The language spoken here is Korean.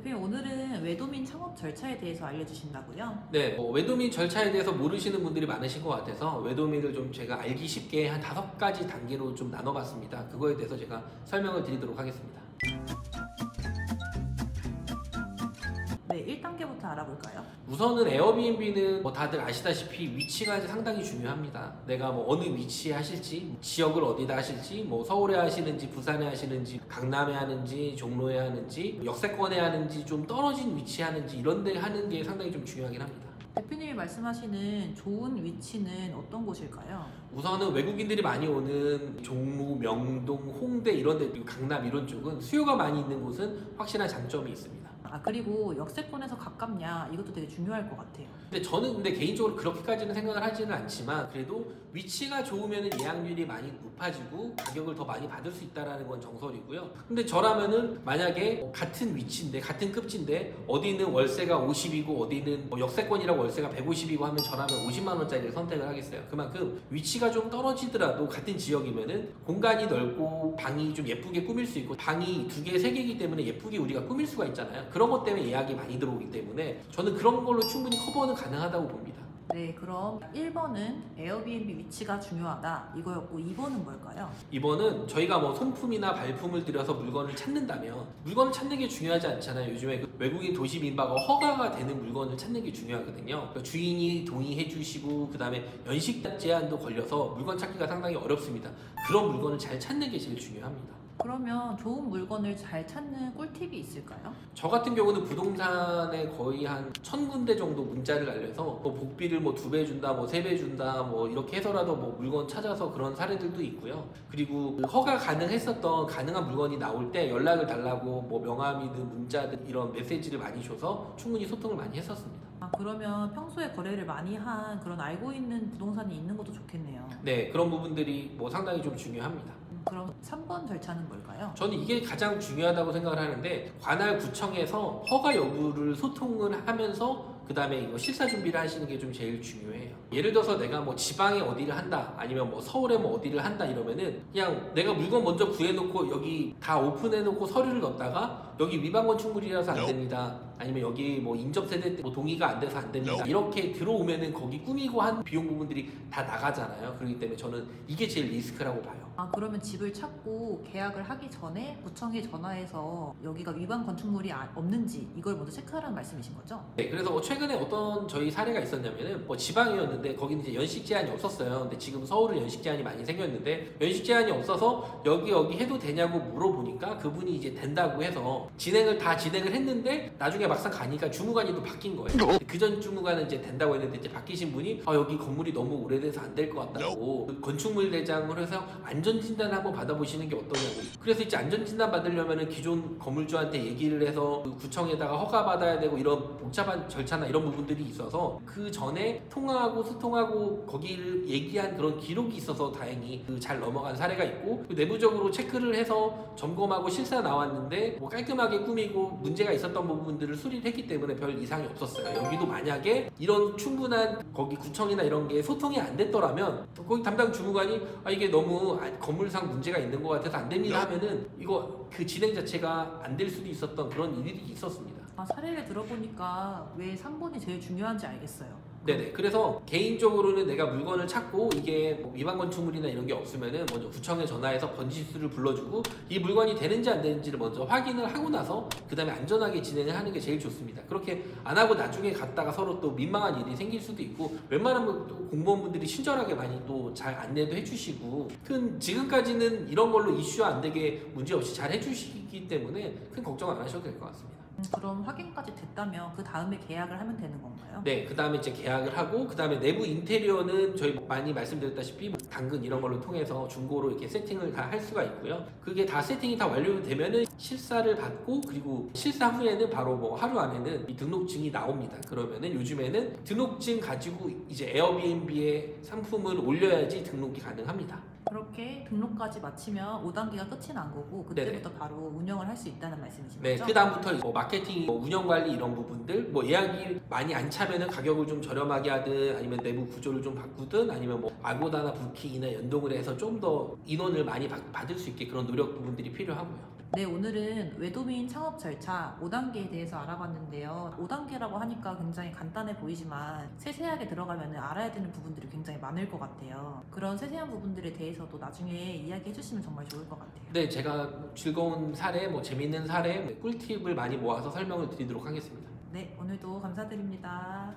대표님, 오늘은 외도민 창업 절차에 대해서 알려주신다고요? 네, 외도민 절차에 대해서 모르시는 분들이 많으신 것 같아서 외도민을 좀 제가 알기 쉽게 한 5가지 단계로 좀 나눠봤습니다. 그거에 대해서 제가 설명을 드리도록 하겠습니다. 네, 1단계부터 알아볼까요? 우선은 에어비앤비는 다들 아시다시피 위치가 상당히 중요합니다. 내가 어느 위치에 하실지, 지역을 어디다 하실지, 서울에 하시는지, 부산에 하시는지, 강남에 하는지, 종로에 하는지, 역세권에 하는지, 좀 떨어진 위치에 하는지 이런 데 하는 게 상당히 좀 중요하긴 합니다. 대표님이 말씀하시는 좋은 위치는 어떤 곳일까요? 우선은 외국인들이 많이 오는 종로, 명동, 홍대 이런 데, 그리고 강남 이런 쪽은 수요가 많이 있는 곳은 확실한 장점이 있습니다. 그리고 역세권에서 가깝냐, 이것도 되게 중요할 것 같아요. 근데 저는 개인적으로 그렇게까지는 생각을 하지는 않지만 그래도 위치가 좋으면 예약률이 많이 높아지고 가격을 더 많이 받을 수 있다는 건 정설이고요. 근데 저라면은 만약에 같은 위치인데 같은 급지인데 어디는 월세가 50이고 어디는 역세권이라고 월세가 150이고 하면 저라면 50만 원짜리를 선택을 하겠어요. 그만큼 위치가 좀 떨어지더라도 같은 지역이면은 공간이 넓고 방이 좀 예쁘게 꾸밀 수 있고, 방이 2개, 3개이기 때문에 예쁘게 우리가 꾸밀 수가 있잖아요. 그런 것 때문에 예약이 많이 들어오기 때문에 저는 그런 걸로 충분히 커버는 가능하다고 봅니다. 네, 그럼 1번은 에어비앤비 위치가 중요하다 이거였고, 2번은 뭘까요? 2번은 저희가 손품이나 발품을 들여서 물건을 찾는다면 물건을 찾는 게 중요하지 않잖아요. 요즘에 외국인 도시 민박은 허가가 되는 물건을 찾는 게 중요하거든요. 그러니까 주인이 동의해 주시고 그 다음에 연식 제한도 걸려서 물건 찾기가 상당히 어렵습니다. 그런 물건을 잘 찾는 게 제일 중요합니다. 그러면 좋은 물건을 잘 찾는 꿀팁이 있을까요? 저 같은 경우는 부동산에 거의 한 1000군데 정도 문자를 날려서 복비를 2배 준다, 3배 준다, 이렇게 해서라도 물건 찾아서 그런 사례들도 있고요. 그리고 허가 가능했었던 가능한 물건이 나올 때 연락을 달라고 명함이든 문자든 이런 메시지를 많이 줘서 충분히 소통을 많이 했었습니다. 그러면 평소에 거래를 많이 한 그런 알고 있는 부동산이 있는 것도 좋겠네요. 네, 그런 부분들이 상당히 좀 중요합니다. 그럼 3번 절차는 뭘까요? 저는 이게 가장 중요하다고 생각을 하는데, 관할 구청에서 허가 여부를 소통을 하면서 그 다음에 이거 실사 준비를 하시는 게 좀 제일 중요해요. 예를 들어서 내가 지방에 어디를 한다, 아니면 서울에 어디를 한다 이러면은 그냥 내가 물건 먼저 구해놓고 여기 다 오픈해놓고 서류를 넣었다가 여기 위반 건축물이라서 안 됩니다, 아니면 여기 인접세대 때 동의가 안 돼서 안 됩니다, 이렇게 들어오면은 거기 꾸미고 한 비용 부분들이 다 나가잖아요. 그렇기 때문에 저는 이게 제일 리스크라고 봐요. 그러면 집을 찾고 계약을 하기 전에 구청에 전화해서 여기가 위반 건축물이 없는지 이걸 먼저 체크하라는 말씀이신 거죠? 네, 그래서 최근에 어떤 저희 사례가 있었냐면은 지방이었는데 거기는 이제 연식 제한이 없었어요. 근데 지금 서울은 연식 제한이 많이 생겼는데 연식 제한이 없어서 여기 해도 되냐고 물어보니까 그분이 이제 된다고 해서 진행을 했는데 나중에 막상 가니까 주무관이 또 바뀐 거예요. 그전 주무관은 이제 된다고 했는데 이제 바뀌신 분이 여기 건물이 너무 오래돼서 안 될 것 같다고 건축물 대장을 해서 안전진단 한번 받아보시는 게 어떠냐고. 그래서 이제 안전진단 받으려면은 기존 건물주한테 얘기를 해서 구청에다가 허가 받아야 되고 이런 복잡한 절차나 이런 부분들이 있어서 그 전에 통화하고 소통하고 거기를 얘기한 그런 기록이 있어서 다행히 잘 넘어간 사례가 있고, 내부적으로 체크를 해서 점검하고 실사 나왔는데 깔끔하게 꾸미고 문제가 있었던 부분들을 수리를 했기 때문에 별 이상이 없었어요. 여기도 만약에 이런 충분한 거기 구청이나 이런 게 소통이 안 됐더라면 거기 담당 주무관이 이게 너무 건물상 문제가 있는 것 같아서 안 됩니다 하면은 이거 그 진행 자체가 안 될 수도 있었던 그런 일이 있었습니다. 사례를 들어보니까 왜 3번이 제일 중요한지 알겠어요. 네네. 그래서 개인적으로는 내가 물건을 찾고 이게 위반 건축물이나 이런 게 없으면은 먼저 구청에 전화해서 번지수를 불러주고 이 물건이 되는지 안 되는지를 먼저 확인을 하고 나서 그 다음에 안전하게 진행을 하는 게 제일 좋습니다. 그렇게 안 하고 나중에 갔다가 서로 또 민망한 일이 생길 수도 있고, 웬만하면 또 공무원분들이 친절하게 많이 또 잘 안내도 해주시고 지금까지는 이런 걸로 이슈 안 되게 문제없이 잘 해주시기 때문에 큰 걱정 안 하셔도 될 것 같습니다. 그럼 확인까지 됐다면 그 다음에 계약을 하면 되는 건가요? 네, 그 다음에 이제 계약을 하고 그 다음에 내부 인테리어는 저희 많이 말씀드렸다시피 당근 이런 걸로 통해서 중고로 이렇게 세팅을 다 할 수가 있고요. 그게 다 세팅이 다 완료되면은 실사를 받고, 그리고 실사 후에는 바로 하루 안에는 이 등록증이 나옵니다. 그러면은 요즘에는 등록증 가지고 이제 에어비앤비에 상품을 올려야지 등록이 가능합니다. 그렇게 등록까지 마치면 5단계가 끝이 난 거고 그때부터 바로 운영을 할 수 있다는 말씀이신 네, 거죠? 그 다음부터 마케팅, 운영관리 이런 부분들, 예약이 많이 안 차면은 가격을 좀 저렴하게 하든 아니면 내부 구조를 좀 바꾸든 아니면 아고다나 부킹이나 연동을 해서 좀 더 인원을 많이 받을 수 있게 그런 노력 부분들이 필요하고요. 네, 오늘은 외도민 창업 절차 5단계에 대해서 알아봤는데요. 5단계라고 하니까 굉장히 간단해 보이지만 세세하게 들어가면 알아야 되는 부분들이 굉장히 많을 것 같아요. 그런 세세한 부분들에 대해서도 나중에 이야기해 주시면 정말 좋을 것 같아요. 네, 제가 즐거운 사례, 재밌는 사례, 꿀팁을 많이 모아서 설명을 드리도록 하겠습니다. 네, 오늘도 감사드립니다.